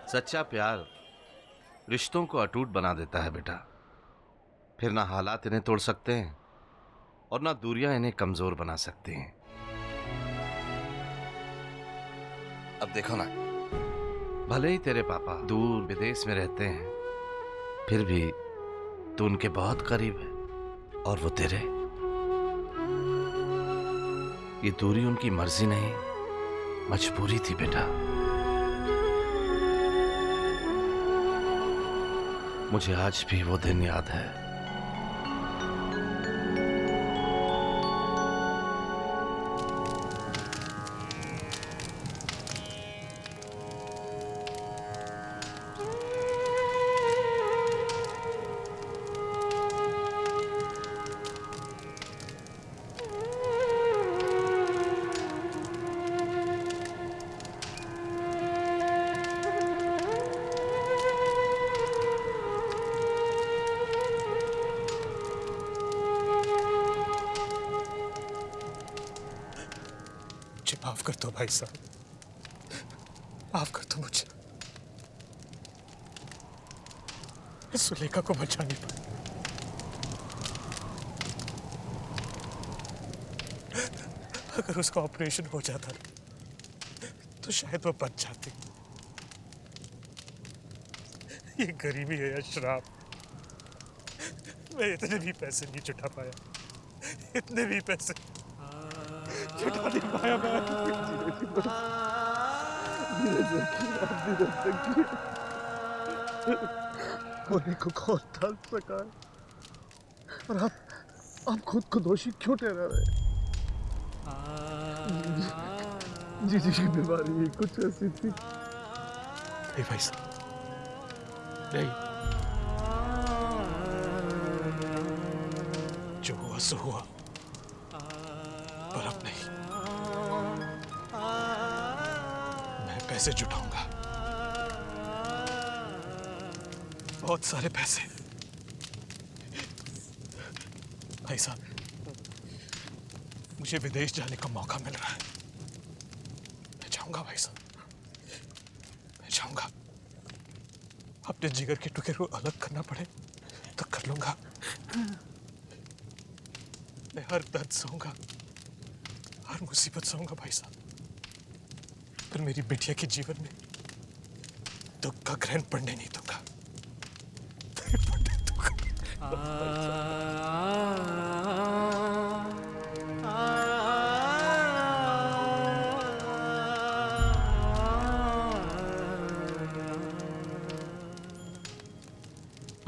सच्चा प्यार रिश्तों को अटूट बना देता है बेटा। फिर ना हालात इन्हें तोड़ सकते हैं और ना दूरियां इन्हें कमजोर बना सकती हैं। अब देखो ना, भले ही तेरे पापा दूर विदेश में रहते हैं, फिर भी तू उनके बहुत करीब है और वो तेरे। ये दूरी उनकी मर्जी नहीं, मजबूरी थी बेटा। मुझे आज भी वो दिन याद है। माफ कर दो भाई साहब, माफ कर दो मुझे। सुलेखा को बचा नहीं पाया। अगर उसका ऑपरेशन हो जाता तो शायद वो बच जाती। ये गरीबी है या श्राप, मैं इतने भी पैसे नहीं जुटा पाया, इतने भी पैसे जुटा नहीं पाया मैं। होने को कौन टाल सका है? और आप खुद को दोषी क्यों ठहरा रहे? जी की बीमारी कुछ ऐसी थी। नहीं भाई साहब, नहीं, जो हुआ सो हुआ, पर अब नहीं। मैं पैसे जुटाऊंगा, बहुत सारे पैसे। भाई साहब, मुझे विदेश जाने का मौका मिल रहा है, मैं जाऊंगा भाई साहब, मैं जाऊंगा। अपने जिगर के टुकड़े को अलग करना पड़े तो कर लूंगा। मैं हर दर्द सहूंगा, हर मुसीबत सहूंगा भाई साहब, पर मेरी बिटिया के जीवन में दुख का ग्रहण पड़ने नहीं दूंगा।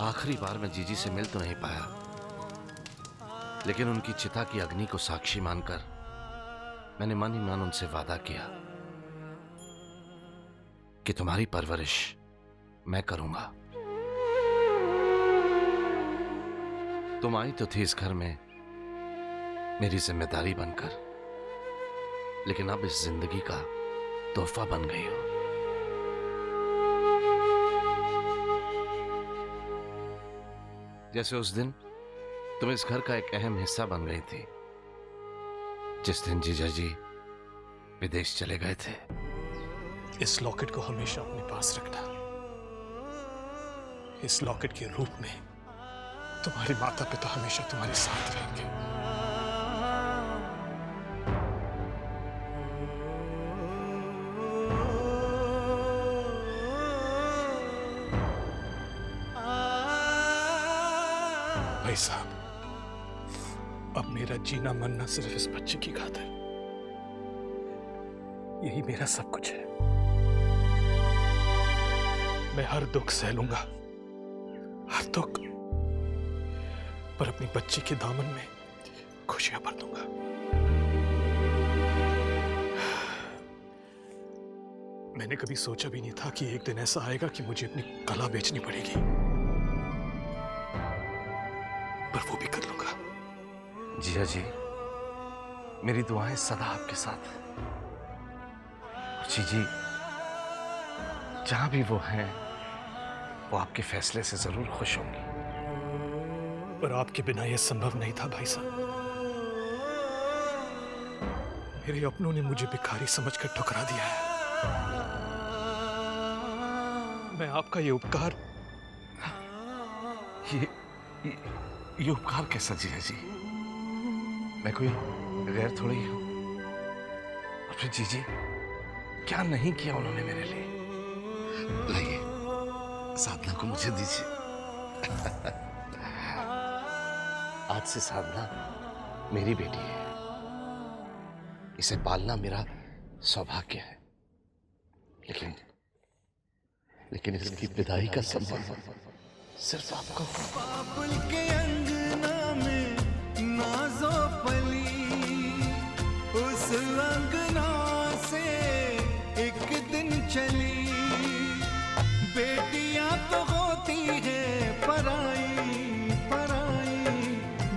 आखिरी बार मैं जीजी से मिल तो नहीं पाया, लेकिन उनकी चिता की अग्नि को साक्षी मानकर मैंने मन ही मन उनसे वादा किया कि तुम्हारी परवरिश मैं करूंगा। तुम आई तो थी इस घर में मेरी जिम्मेदारी बनकर, लेकिन अब इस जिंदगी का तोहफा बन गई हो। जैसे उस दिन तुम इस घर का एक अहम हिस्सा बन गई थी, जिस दिन जीजा जी विदेश चले गए थे। इस लॉकेट को हमेशा अपने पास रखना। इस लॉकेट के रूप में तुम्हारे माता पिता हमेशा तुम्हारे साथ रहेंगे। भाई साहब, अब मेरा जीना मरना सिर्फ इस बच्चे की खातिर, यही मेरा सब कुछ है। मैं हर दुख सह लूंगा, हर दुख, पर अपनी बच्ची के दामन में खुशियां भर दूंगा। मैंने कभी सोचा भी नहीं था कि एक दिन ऐसा आएगा कि मुझे अपनी कला बेचनी पड़ेगी, पर वो भी कर लूंगा। जीजा जी, मेरी दुआएं सदा आपके साथ हैं। जीजी जहां भी वो हैं, वो आपके फैसले से जरूर खुश होंगी। पर आपके बिना यह संभव नहीं था भाई साहब। मेरे अपनों ने मुझे भिखारी समझकर ठुकरा दिया है। मैं आपका ये उपकार ये उपकार कैसा जीजा जी? मैं कोई गैर थोड़ी हूं। और फिर जीजी क्या नहीं किया उन्होंने मेरे लिए? लाइए साधना को मुझे दीजिए। आज से साधना मेरी बेटी है। इसे पालना मेरा सौभाग्य है। लेकिन इसकी विदाई का संबंध सिर्फ आपको। बाबुल के अंगना में नाजो पली, उस अंगना से एक दिन चली। बेटियां तो होती है पराई पराई,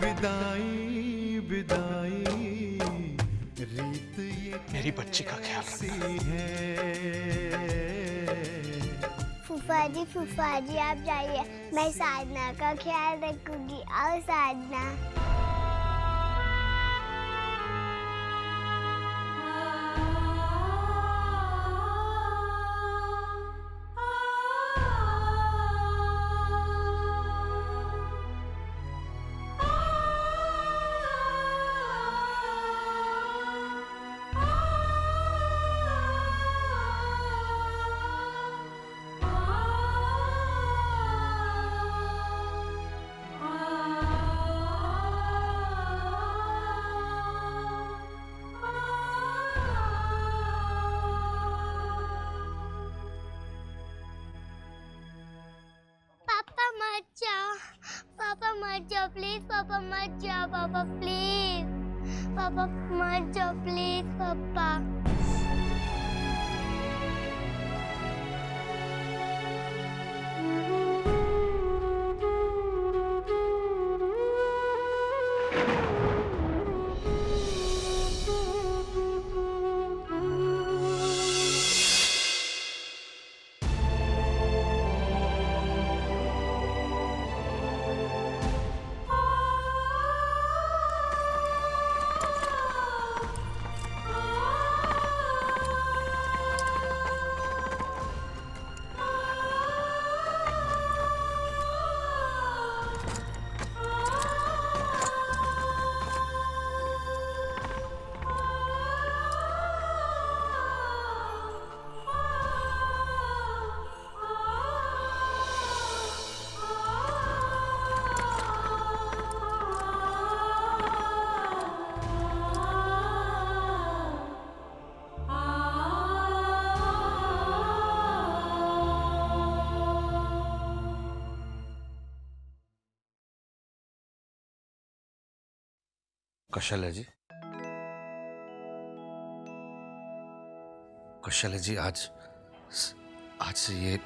विदाई विदाई रीत ये मेरी बच्ची का ख्याल रखना। फूफा जी आप जाइए, मैं साधना का ख्याल रखूंगी। आओ साधना। पापा मत जाओ प्लीज। पापा मत जाओ। पापा प्लीज। पापा मत जाओ प्लीज। पापा कौशल्या जी, कौशल्या जी, आज से ये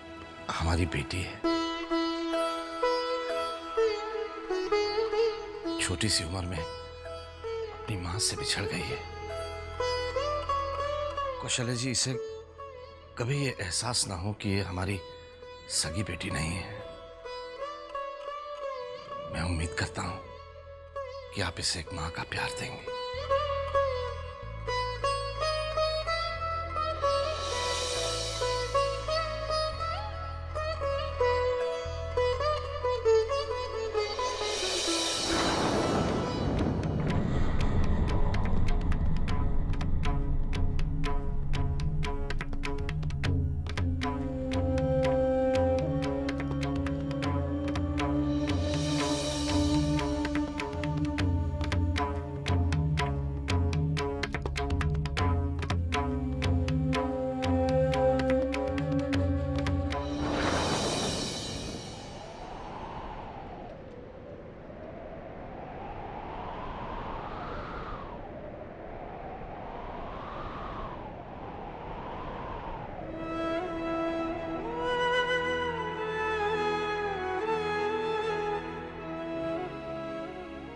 हमारी बेटी है। छोटी सी उम्र में अपनी मां से बिछड़ गई है। कौशल्या जी, इसे कभी ये एहसास ना हो कि ये हमारी सगी बेटी नहीं है। मैं उम्मीद करता हूं कि आप इसे एक मां का प्यार देंगे।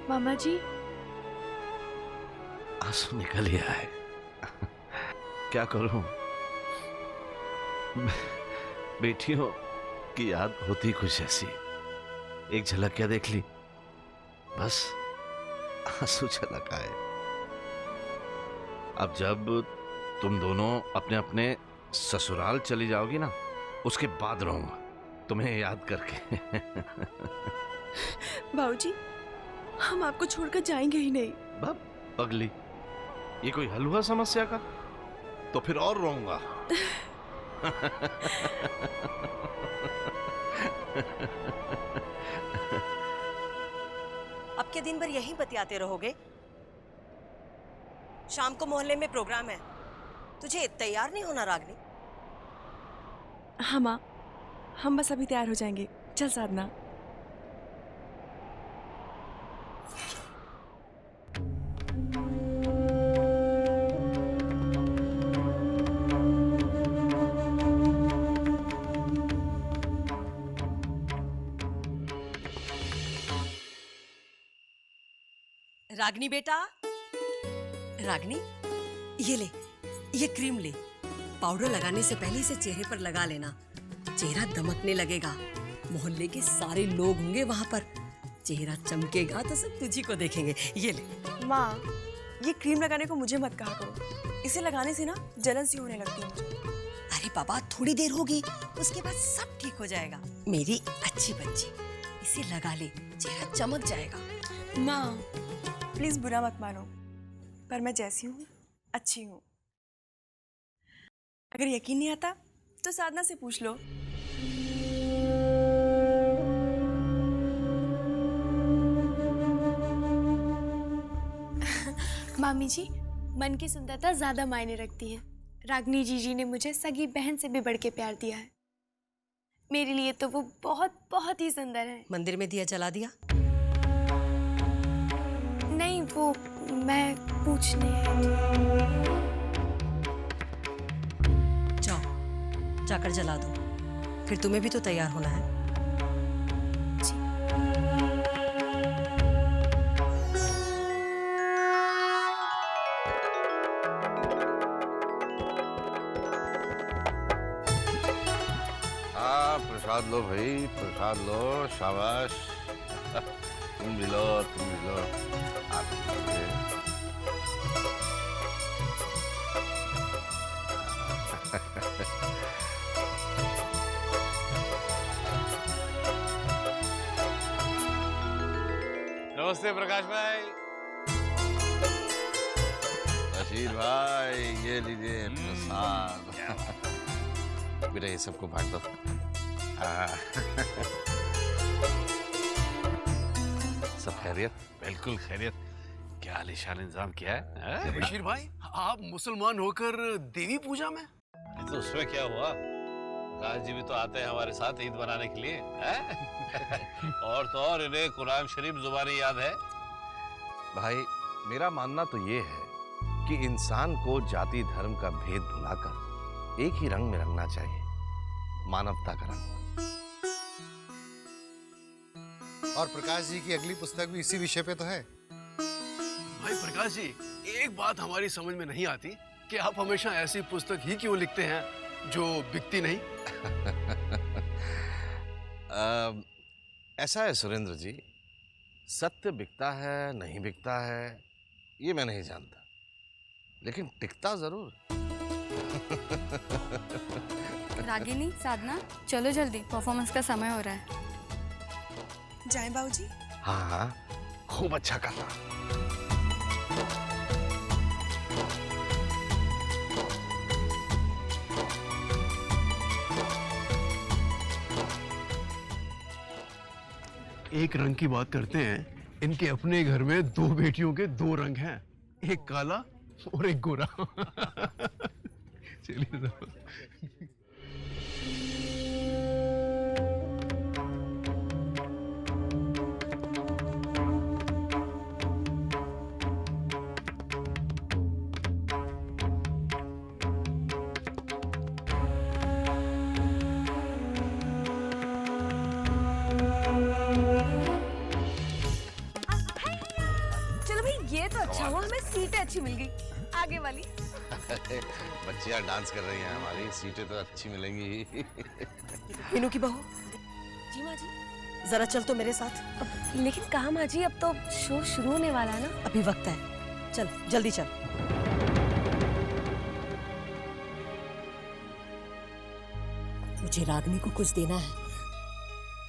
मामा जी, आंसू निकल ही आए। क्या करूं, बेटियों की याद होती कुछ ऐसी। एक झलक क्या देख ली, बस आंसू छलक आए। अब जब तुम दोनों अपने अपने ससुराल चली जाओगी ना, उसके बाद रहूंगा तुम्हें याद करके। बाबूजी, हम आपको छोड़कर जाएंगे ही नहीं। बाप पगली, ये कोई हल हुआ समस्या का? तो फिर और रोऊंगा। अब के दिन भर यहीं बतियाते रहोगे? शाम को मोहल्ले में प्रोग्राम है, तुझे तैयार नहीं होना रागनी? हाँ माँ, हम बस अभी तैयार हो जाएंगे। चल साधना। रागनी बेटा, रागनी ये ले, ये क्रीम ले। पाउडर लगाने से पहले इसे चेहरे पर लगा लेना, चेहरा दमकने लगेगा। मोहल्ले के सारे लोग होंगे वहां पर, चेहरा चमकेगा तो सब तुझी को देखेंगे। ये ले। माँ, ये क्रीम लगाने को मुझे मत कहा करो, इसे लगाने से ना जलन सी होने लगती है मुझे। अरे बाबा, थोड़ी देर होगी, उसके बाद सब ठीक हो जाएगा। मेरी अच्छी बच्ची, इसे लगा ले, चेहरा चमक जाएगा। माँ प्लीज बुरा मत मानो, पर मैं जैसी हूँ अच्छी हूँ। अगर यकीन नहीं आता तो साधना से पूछ लो। मामी जी, मन की सुंदरता ज्यादा मायने रखती है। रागनी जीजी ने मुझे सगी बहन से भी बढ़ के प्यार दिया है। मेरे लिए तो वो बहुत बहुत ही सुंदर है। मंदिर में दिया जला दिया? नहीं, वो मैं पूछने जाओ, जाकर जला दो, फिर तुम्हें भी तो तैयार होना है। हाँ, प्रसाद लो भाई, प्रसाद लो, शाबाश। तुम भी लो, तुम भी लो। नमस्ते प्रकाश भाई। रशीद भाई, ये लीजिए प्रसाद। बेटा ये सबको बांट दो। सब खैरियत? बिल्कुल खैरियत। क्या आलीशान इंतजाम किया है? बशीर भाई, आप मुसलमान होकर देवी पूजा में? अरे तो उसमें क्या हुआ, प्रकाश जी भी तो आते हैं हमारे साथ ईद मनाने के लिए। और तो और इन्हें कुरान शरीफ जुबानी याद है। भाई मेरा मानना तो ये है कि इंसान को जाति धर्म का भेद भुलाकर एक ही रंग में रंगना चाहिए, मानवता का रंग। और प्रकाश जी की अगली पुस्तक भी इसी विषय पे तो है। भाई प्रकाश जी, एक बात हमारी समझ में नहीं आती कि आप हमेशा ऐसी पुस्तक ही क्यों लिखते हैं जो बिकती नहीं? ऐसा है सुरेंद्र जी, सत्य बिकता है नहीं बिकता है ये मैं नहीं जानता, लेकिन टिकता जरूर। रागिनी, साधना, चलो जल्दी, परफॉर्मेंस का समय हो रहा है। जाएं बाबूजी? हाँ हाँ, खूब अच्छा करना। एक रंग की बात करते हैं, इनके अपने घर में दो बेटियों के दो रंग हैं, एक काला और एक गोरा। चलिए सीटें अच्छी मिल गई, आगे वाली। बच्चियां डांस कर रही हैं हमारी, सीटें तो अच्छी मिलेंगी। मीनू की बहू। जी माँ जी। जरा चल तो मेरे साथ। लेकिन कहाँ माँ जी, अब तो शो शुरू होने वाला है ना। अभी वक्त है, चल जल्दी चल। मुझे रागनी को कुछ देना है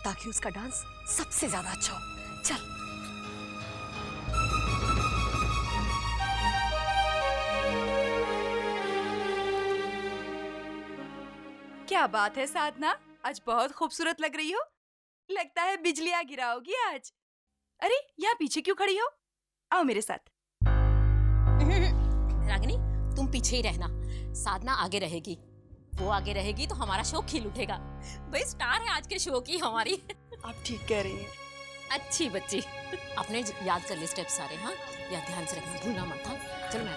ताकि उसका डांस सबसे ज्यादा अच्छा हो। चल। क्या बात है साधना, आज बहुत खूबसूरत लग रही हो। लगता है बिजलियां गिराओगी आज। अरे यहाँ पीछे क्यों खड़ी हो? आओ मेरे साथ। रागिनी तुम पीछे ही रहना, साधना आगे रहेगी। वो आगे रहेगी तो हमारा शो खिल उठेगा। भाई स्टार है आज के शो की हमारी। आप ठीक कह रही हैं। अच्छी बच्ची। अपने याद कर ले स्टेप सारे। हाँ याद ध्यान से रखना, भूलना मत। हाँ चलो मैं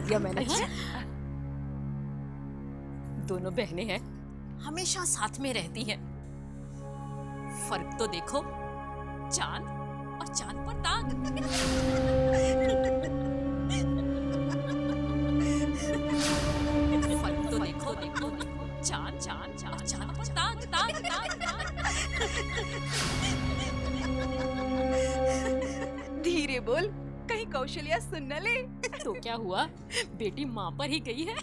दिया मैंने। है? दोनों बहनें हैं, हमेशा साथ में रहती हैं। फर्क तो देखो, चांद और चांद पर ताक। फर्क तो देखो, चांद चांद चांद चांद पर ताक ताक ताक। धीरे बोल, कहीं कौशल्या सुन न ले। तो क्या हुआ, बेटी माँ पर ही गई है।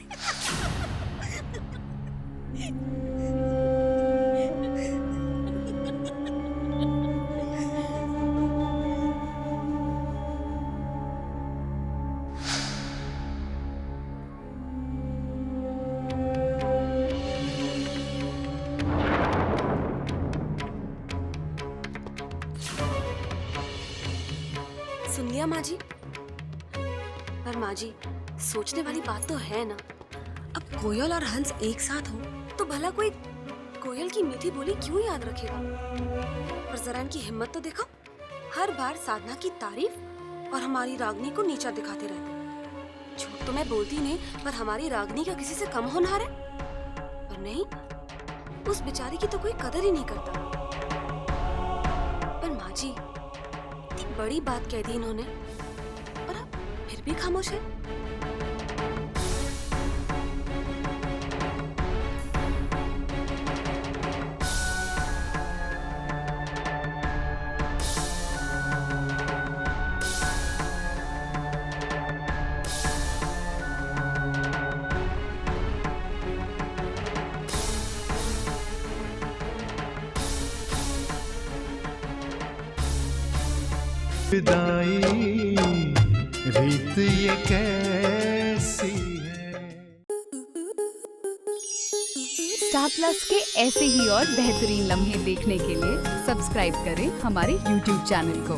सुन लिया माँ जी? पर माँ जी, सोचने वाली बात तो है ना, अब कोयल और हंस एक साथ हो तो भला कोई कोयल की मीठी बोली क्यों याद रखेगा? पर जरा इनकी हिम्मत तो देखो, हर बार साधना की तारीफ और हमारी रागनी को नीचा दिखाते रहते। झूठ तो मैं बोलती नहीं, पर हमारी रागनी क्या किसी से कम होनहार है? पर नहीं, उस बेचारी की तो कोई कदर ही नहीं करता। पर माँ जी, इतनी बड़ी बात कह दी इन्होंने और आप फिर भी खामोश है। विदाई रीत ये कैसी है। स्टार प्लस के ऐसे ही और बेहतरीन लम्हे देखने के लिए सब्सक्राइब करें हमारे YouTube चैनल को।